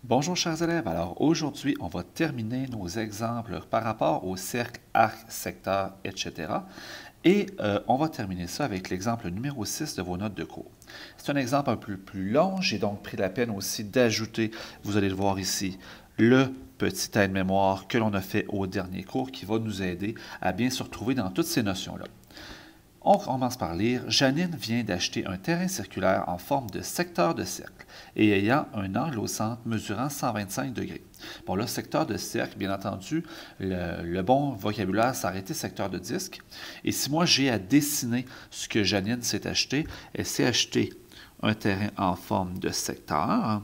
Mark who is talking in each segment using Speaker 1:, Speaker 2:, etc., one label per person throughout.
Speaker 1: Bonjour chers élèves, alors aujourd'hui on va terminer nos exemples par rapport au cercle, arc, secteur, etc. Et on va terminer ça avec l'exemple numéro 6 de vos notes de cours. C'est un exemple un peu plus long, j'ai donc pris la peine aussi d'ajouter, vous allez le voir ici, le petit aide-mémoire que l'on a fait au dernier cours qui va nous aider à bien se retrouver dans toutes ces notions-là. On commence par lire. Janine vient d'acheter un terrain circulaire en forme de secteur de cercle et ayant un angle au centre mesurant 125 degrés. Bon, là, secteur de cercle, bien entendu, le bon vocabulaire, c'est arrêter secteur de disque. Et si moi, j'ai à dessiner ce que Janine s'est acheté, elle s'est acheté un terrain en forme de secteur,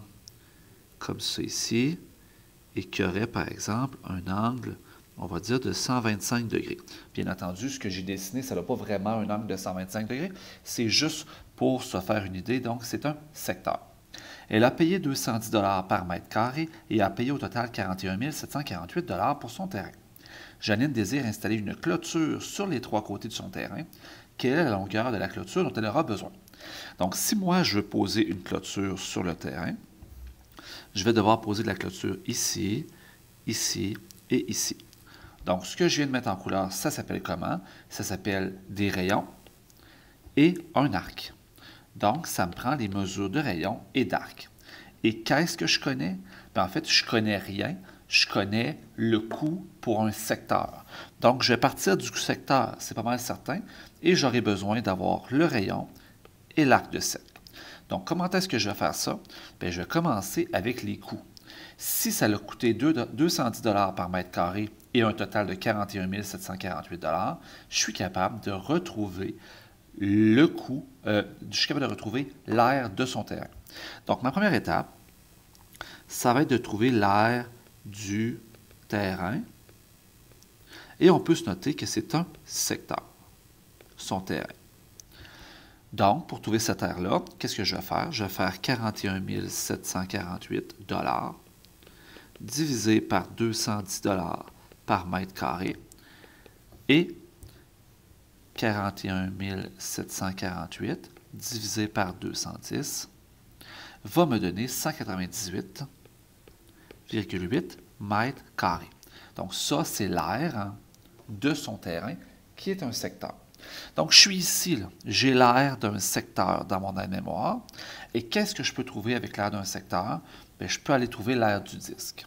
Speaker 1: comme ça ici, et qui aurait, par exemple, un angle, on va dire, de 125 degrés. Bien entendu, ce que j'ai dessiné, ça n'a pas vraiment un angle de 125 degrés, c'est juste pour se faire une idée, donc c'est un secteur. Elle a payé 210 par mètre carré et a payé au total 41 748 pour son terrain. Janine désire installer une clôture sur les trois côtés de son terrain. Quelle est la longueur de la clôture dont elle aura besoin? Donc, si moi, je veux poser une clôture sur le terrain, je vais devoir poser de la clôture ici, ici et ici. Donc, ce que je viens de mettre en couleur, ça s'appelle comment? Ça s'appelle des rayons et un arc. Donc, ça me prend les mesures de rayons et d'arc. Et qu'est-ce que je connais? Bien, en fait, je ne connais rien. Je connais le coût pour un secteur. Donc, je vais partir du secteur, c'est pas mal certain, et j'aurai besoin d'avoir le rayon et l'arc de cercle. Donc, comment est-ce que je vais faire ça? Bien, je vais commencer avec les coûts. Si ça a coûté 210 par mètre carré et un total de 41 748 je suis capable de retrouver le coût, je suis capable de retrouver l'aire de son terrain. Donc, ma première étape, ça va être de trouver l'aire du terrain. Et on peut se noter que c'est un secteur, son terrain. Donc, pour trouver cette aire-là, qu'est-ce que je vais faire? Je vais faire 41 748 divisé par 210 par mètre carré et 41 748 divisé par 210 va me donner 198,8 mètres carrés. Donc ça, c'est l'aire de son terrain qui est un secteur. Donc, je suis ici, j'ai l'aire d'un secteur dans mon aide-mémoire. Et qu'est-ce que je peux trouver avec l'aire d'un secteur? Bien, je peux aller trouver l'aire du disque.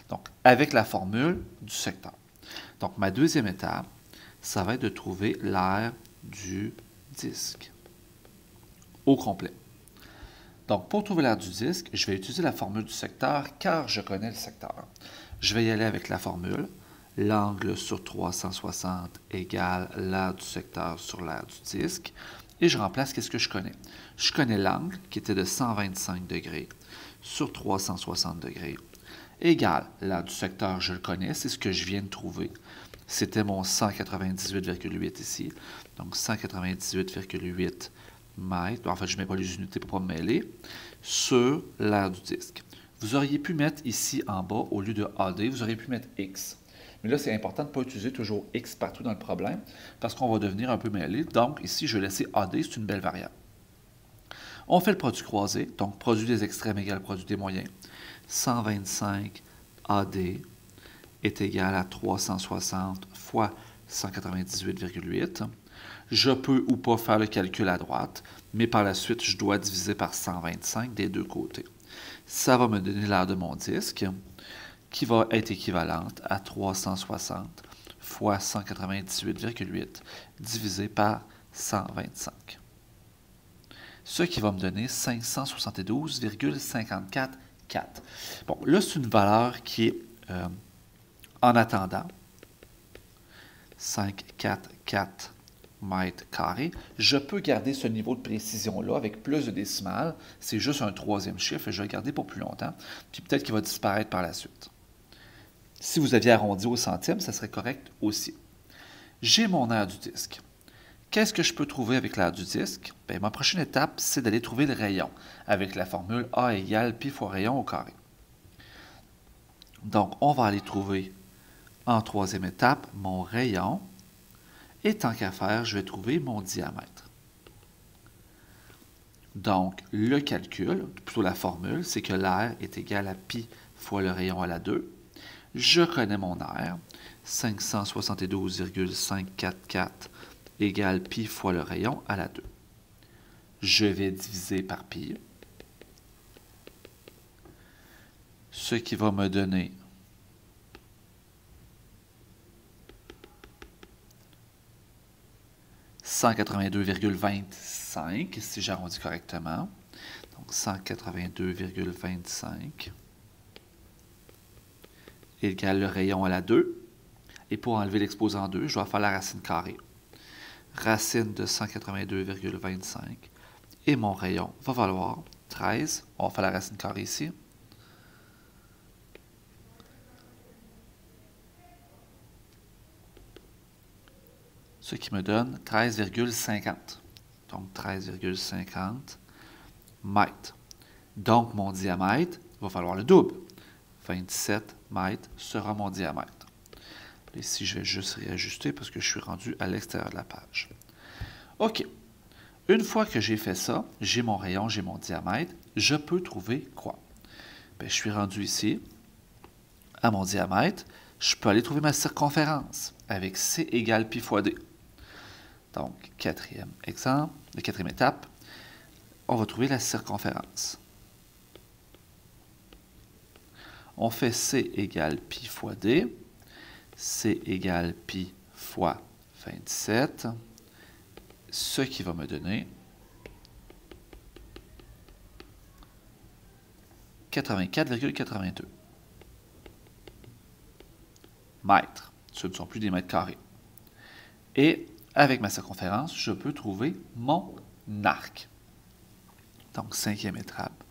Speaker 1: Donc, avec la formule du secteur. Donc, ma deuxième étape, ça va être de trouver l'aire du disque au complet. Donc, pour trouver l'aire du disque, je vais utiliser la formule du secteur car je connais le secteur. Je vais y aller avec la formule. L'angle sur 360 égale l'aire du secteur sur l'aire du disque. Et je remplace qu'est-ce que je connais. Je connais l'angle qui était de 125 degrés sur 360 degrés égale l'aire du secteur, je le connais, c'est ce que je viens de trouver. C'était mon 198,8 ici. Donc 198,8 mètres. En fait, je ne mets pas les unités pour ne pas me mêler. Sur l'aire du disque. Vous auriez pu mettre ici en bas, au lieu de AD, vous auriez pu mettre X. Mais là, c'est important de ne pas utiliser toujours X partout dans le problème, parce qu'on va devenir un peu mêlé. Donc, ici, je vais laisser AD, c'est une belle variable. On fait le produit croisé, donc produit des extrêmes égale produit des moyens. 125 AD est égal à 360 fois 198,8. Je peux ou pas faire le calcul à droite, mais par la suite, je dois diviser par 125 des deux côtés. Ça va me donner l'aire de mon disque, qui va être équivalente à 360 fois 198,8 divisé par 125. Ce qui va me donner 572,544. Bon, là, c'est une valeur qui est en attendant. 544 mètres carrés. Je peux garder ce niveau de précision-là avec plus de décimales. C'est juste un troisième chiffre et je vais le garder pour plus longtemps. Puis peut-être qu'il va disparaître par la suite. Si vous aviez arrondi au centime, ça serait correct aussi. J'ai mon aire du disque. Qu'est-ce que je peux trouver avec l'aire du disque? Bien, ma prochaine étape, c'est d'aller trouver le rayon avec la formule A égale pi fois rayon au carré. Donc, on va aller trouver en troisième étape mon rayon. Et tant qu'à faire, je vais trouver mon diamètre. Donc, le calcul, plutôt la formule, c'est que l'air est égal à pi fois le rayon à la 2. Je connais mon R, 572,544 égale pi fois le rayon à la 2. Je vais diviser par pi, ce qui va me donner 182,25 si j'arrondis correctement. Donc 182,25 égale le rayon à la 2. Et pour enlever l'exposant 2, je dois faire la racine carrée. Racine de 182,25. Et mon rayon va valoir 13. On va faire la racine carrée ici. Ce qui me donne 13,50. Donc 13,50 mètres. Donc mon diamètre va falloir le double. 27 mètres sera mon diamètre. Ici, je vais juste réajuster parce que je suis rendu à l'extérieur de la page. OK. Une fois que j'ai fait ça, j'ai mon rayon, j'ai mon diamètre, je peux trouver quoi? Bien, je suis rendu ici à mon diamètre. Je peux aller trouver ma circonférence avec C égale pi fois D. Donc, quatrième exemple, la quatrième étape, on va trouver la circonférence. On fait C égale pi fois D. C égale pi fois 27, ce qui va me donner 84,82 mètres. Ce ne sont plus des mètres carrés. Et avec ma circonférence, je peux trouver mon arc. Donc, cinquième étape,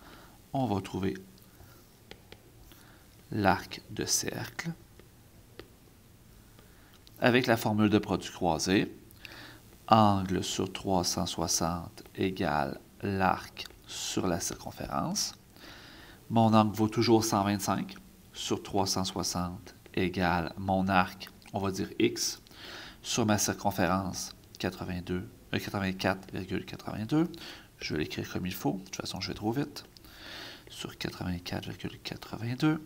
Speaker 1: on va trouver l'arc de cercle. Avec la formule de produit croisé, angle sur 360 égale l'arc sur la circonférence. Mon angle vaut toujours 125 sur 360 égale mon arc, on va dire x, sur ma circonférence 84,82. Je vais l'écrire comme il faut, de toute façon je vais trop vite. Sur 84,82.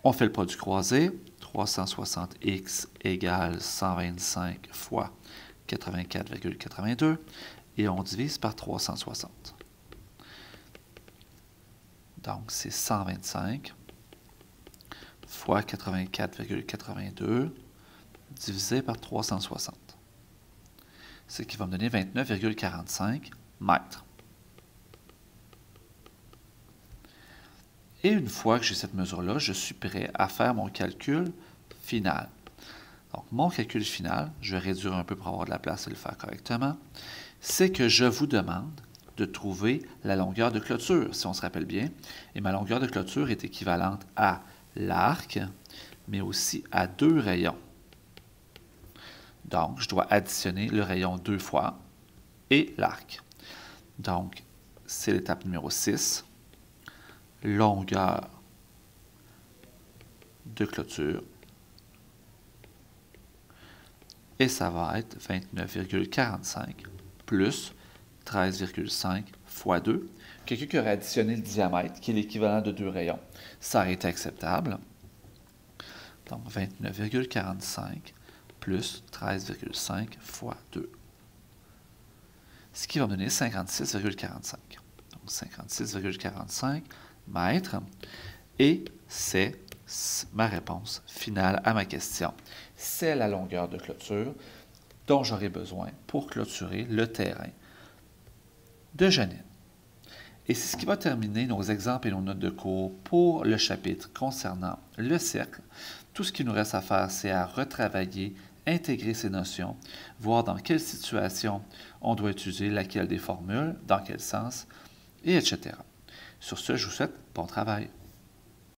Speaker 1: On fait le produit croisé. 360x égale 125 fois 84,82 et on divise par 360. Donc, c'est 125 fois 84,82 divisé par 360. Ce qui va me donner 29,45 mètres. Et une fois que j'ai cette mesure-là, je suis prêt à faire mon calcul final. Donc, mon calcul final, je vais réduire un peu pour avoir de la place et le faire correctement, c'est que je vous demande de trouver la longueur de clôture, si on se rappelle bien. Et ma longueur de clôture est équivalente à l'arc, mais aussi à 2 rayons. Donc, je dois additionner le rayon 2 fois et l'arc. Donc, c'est l'étape numéro 6. Longueur de clôture. Et ça va être 29,45 plus 13,5 fois 2. Quelqu'un qui aurait additionné le diamètre, qui est l'équivalent de 2 rayons, ça aurait été acceptable. Donc 29,45 plus 13,5 fois 2. Ce qui va me donner 56,45. Donc 56,45 mètres. Et c'est ma réponse finale à ma question. C'est la longueur de clôture dont j'aurai besoin pour clôturer le terrain de Janine. Et c'est ce qui va terminer nos exemples et nos notes de cours pour le chapitre concernant le cercle. Tout ce qu'il nous reste à faire, c'est à retravailler, intégrer ces notions, voir dans quelle situation on doit utiliser laquelle des formules, dans quel sens, et etc. Sur ce, je vous souhaite bon travail.